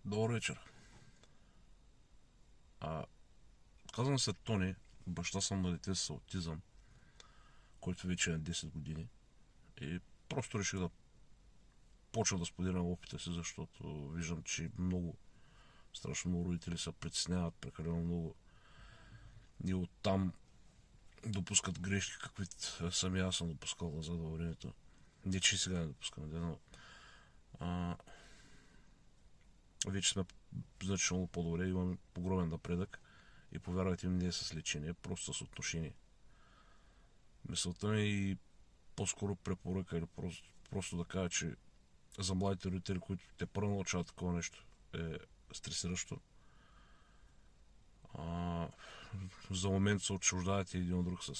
Добър вечер. Казвам се Тони, баща съм на дете с аутизъм, който вече е на 10 години. И просто реших да почна да споделям опита си, защото виждам, че страшно много родители се притесняват прекалено много и оттам допускат грешки, каквито сами аз съм допускал назад във времето. Не, че сега не допускам, но вече сме значително по-добре, имаме огромен напредък и повярвайте ми, не е с лечение, просто с отношение. Мисълта ми и по-скоро препоръка или просто да кажа, че за младите родители, които те първо научават такова нещо, е стресиращо. А, за момент се отчуждавате един от друг с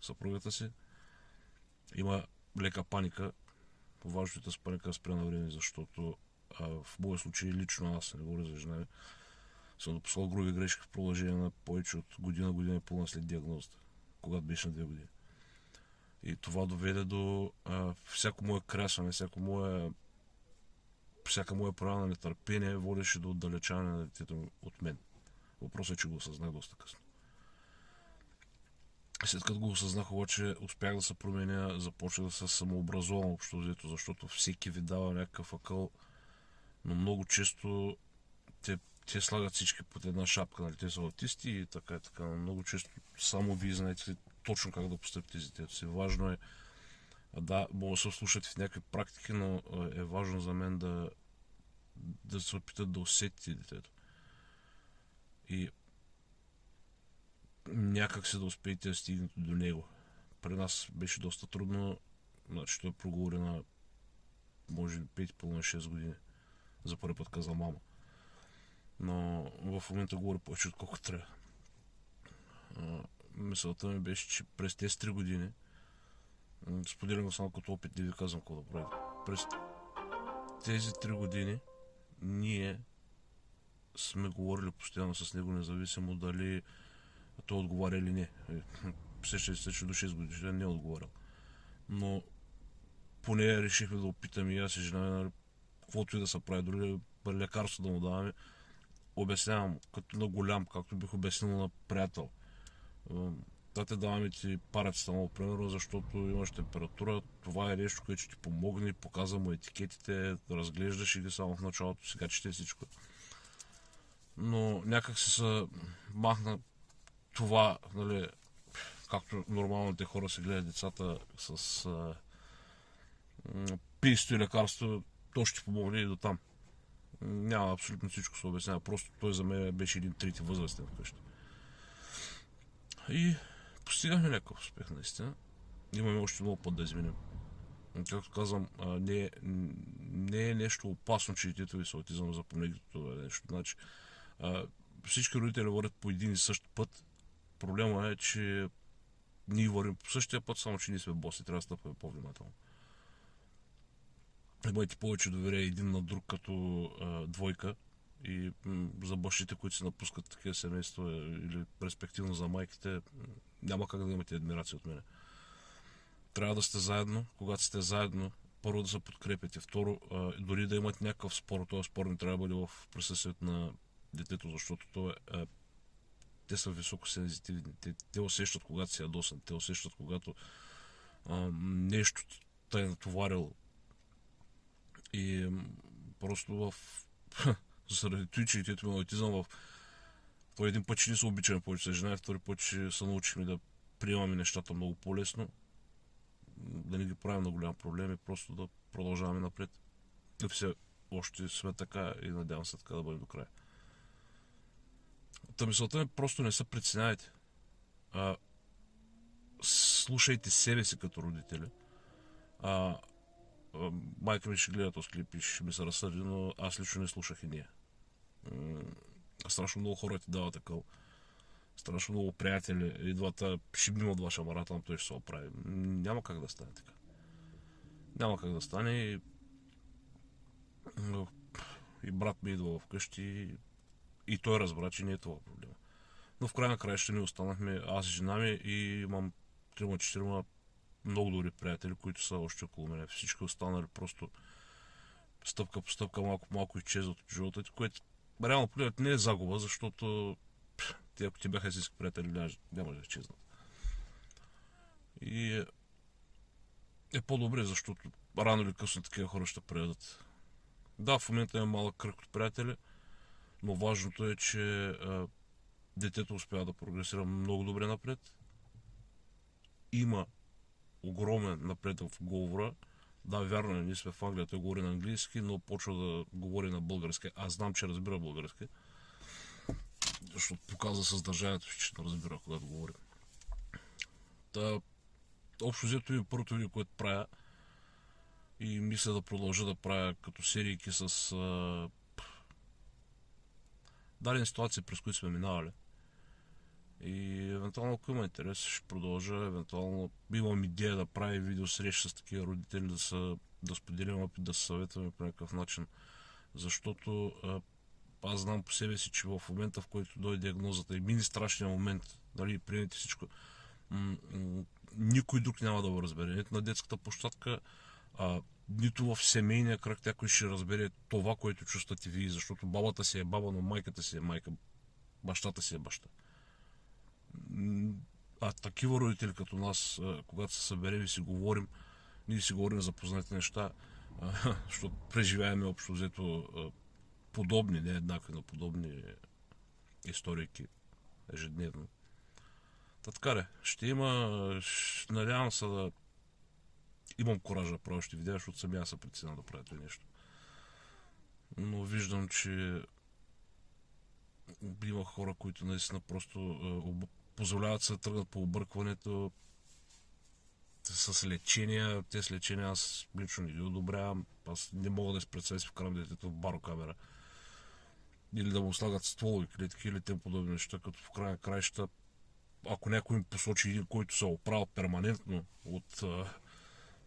съпругата си. Има лека паника. Важното е тази паника да спре на време, защото в моя случай лично аз, не говоря за жена ми, съм допускал груби грешки в продължение на повече от година и половина след диагнозата, когато беше на 2 години. И това доведе до всяко мое крясване, всяка моя проява на нетърпение водеше до отдалечаване на детето от мен. Въпросът е, че го осъзнах доста късно. След като го осъзнах, обаче успях да се променя, започнах да се самообразувам общо взето, защото всеки ви дава някакъв акъл, но много често те слагат всички под една шапка, нали? Те са аутисти и така, но много често само вие знаете точно как да постъпите с детето си. Важно е, да, мога да се слушат в някакви практики, но е важно за мен да се опитат да усетите детето. И някак се да успеете да стигнете до него. При нас беше доста трудно, значи той проговори на може би 5,5-6 години. За първи път каза мама. Но в момента говоря повече отколкото трябва. Мисълта ми беше, че през тези 3 години споделям го само като опит, не ви казвам какво да правя. През тези 3 години ние сме говорили постоянно с него, независимо дали той отговаря или не. Сещате се, че до 6 години не е отговарял. Но поне решихме да опитаме и аз и жена ми, каквото и да се прави, дори лекарство да му даваме, обяснявам като на голям, както бих обяснил на приятел. Тате, даваме ти парацетамол, примерно, защото имаш температура. Това е нещо, което ще ти помогне, показва му етикетите, разглеждаш ги само в началото, сега чете всичко. Но някак се махна това, нали, както нормалните хора се гледат децата с писто и лекарство, то ще ти помогне и до там. Няма абсолютно всичко се обяснява, просто той за мен беше един трети възрастен вкъщи. И постигахме някакъв успех, наистина. Имаме още много път да изминем. Както казвам, не е нещо опасно, че детето ви с аутизъм, запомнете това нещо. Значи, всички родители вървят по един и същ път. Проблема е, че ние вървим по същия път, само че ние сме боси, трябва да стъпваме по-внимателно. Имайте повече доверие един на друг като двойка и за бащите, които се напускат такива семейства или респективно за майките, няма как да имате адмирация от мене. Трябва да сте заедно, когато сте заедно, първо да се подкрепяте, второ, дори да имат някакъв спор, този спор не трябва да бъде в присъствието на детето, защото те са високо сензитивни. Те усещат, когато си ядосан, те усещат, когато нещо те е натоварило. И просто заради това, че детето ми аутизъм по един път, че не се обичаме повече с жена, и втори път, че се научихме да приемаме нещата много по-лесно, да не ги правим на голям проблем и просто да продължаваме напред. И все още сме така и надявам се така да бъдем до края. Та мисълта ми, просто не се притеснявайте. Слушайте себе си като родители. Майка ми ще гледа този клип и ще ми се разсърди, но аз лично не слушах и ние. Страшно много хора ти дават такъв. Страшно много приятели идват, шибнем от ваша марата, той ще се оправи. Няма как да стане така. Няма как да стане и брат ми идва вкъщи и той разбра, че не е това проблема. Но в край на краища ни останахме аз и жена ми и имам 3-4 много добри приятели, които са още около мене. Всички останали просто стъпка по стъпка малко по малко изчезват от живота ти, което реално погледнат не е загуба, защото те, ако ти бяха истински приятели, няма да изчезнат. И е по-добре, защото рано или късно такива хора ще предадат. Да, в момента има малък кръг от приятели, но важното е, че детето успява да прогресира много добре напред. Има огромен напредък в говора. Да, вярно е, ние сме в Англия, той говори на английски, но почва да говори на български. Аз знам, че разбира български, защото показва съдържанието, че не разбира, когато говори. Та, общо взето и първото видео, което правя, и мисля да продължа да правя като серийки с дадени ситуации, през които сме минавали. И евентуално, ако има интерес, ще продължа. Евентуално имам идея да правя видео срещи с такива родители, да споделим опит, да се съветваме по някакъв начин. Защото аз знам по себе си, че в момента, в който дойде диагнозата и мини страшния момент, нали, приемете всичко, никой друг няма да го разбере. Нито на детската площадка, нито в семейния кръг някой ще разбере това, което чувствате вие, защото бабата си е баба, но майката си е майка, бащата си е баща. А такива родители като нас, когато се съберем и си говорим, ние си говорим за познати неща, защото преживяваме общо взето подобни, не еднакви, но подобни историки ежедневно. Така ще има, надявам се да имам коража да правя още видеа, защото самия се притеснявам да правя това нещо. Но виждам, че има хора, които наистина просто позволяват се да тръгнат по объркването с лечения. Те с лечения аз лично не ги одобрявам. Аз не мога да се представя си вкарам детето в барокамера. Или да му слагат стволови клетки или тем подобни неща, като в края краища, ако някой им посочи един, който се оправил перманентно от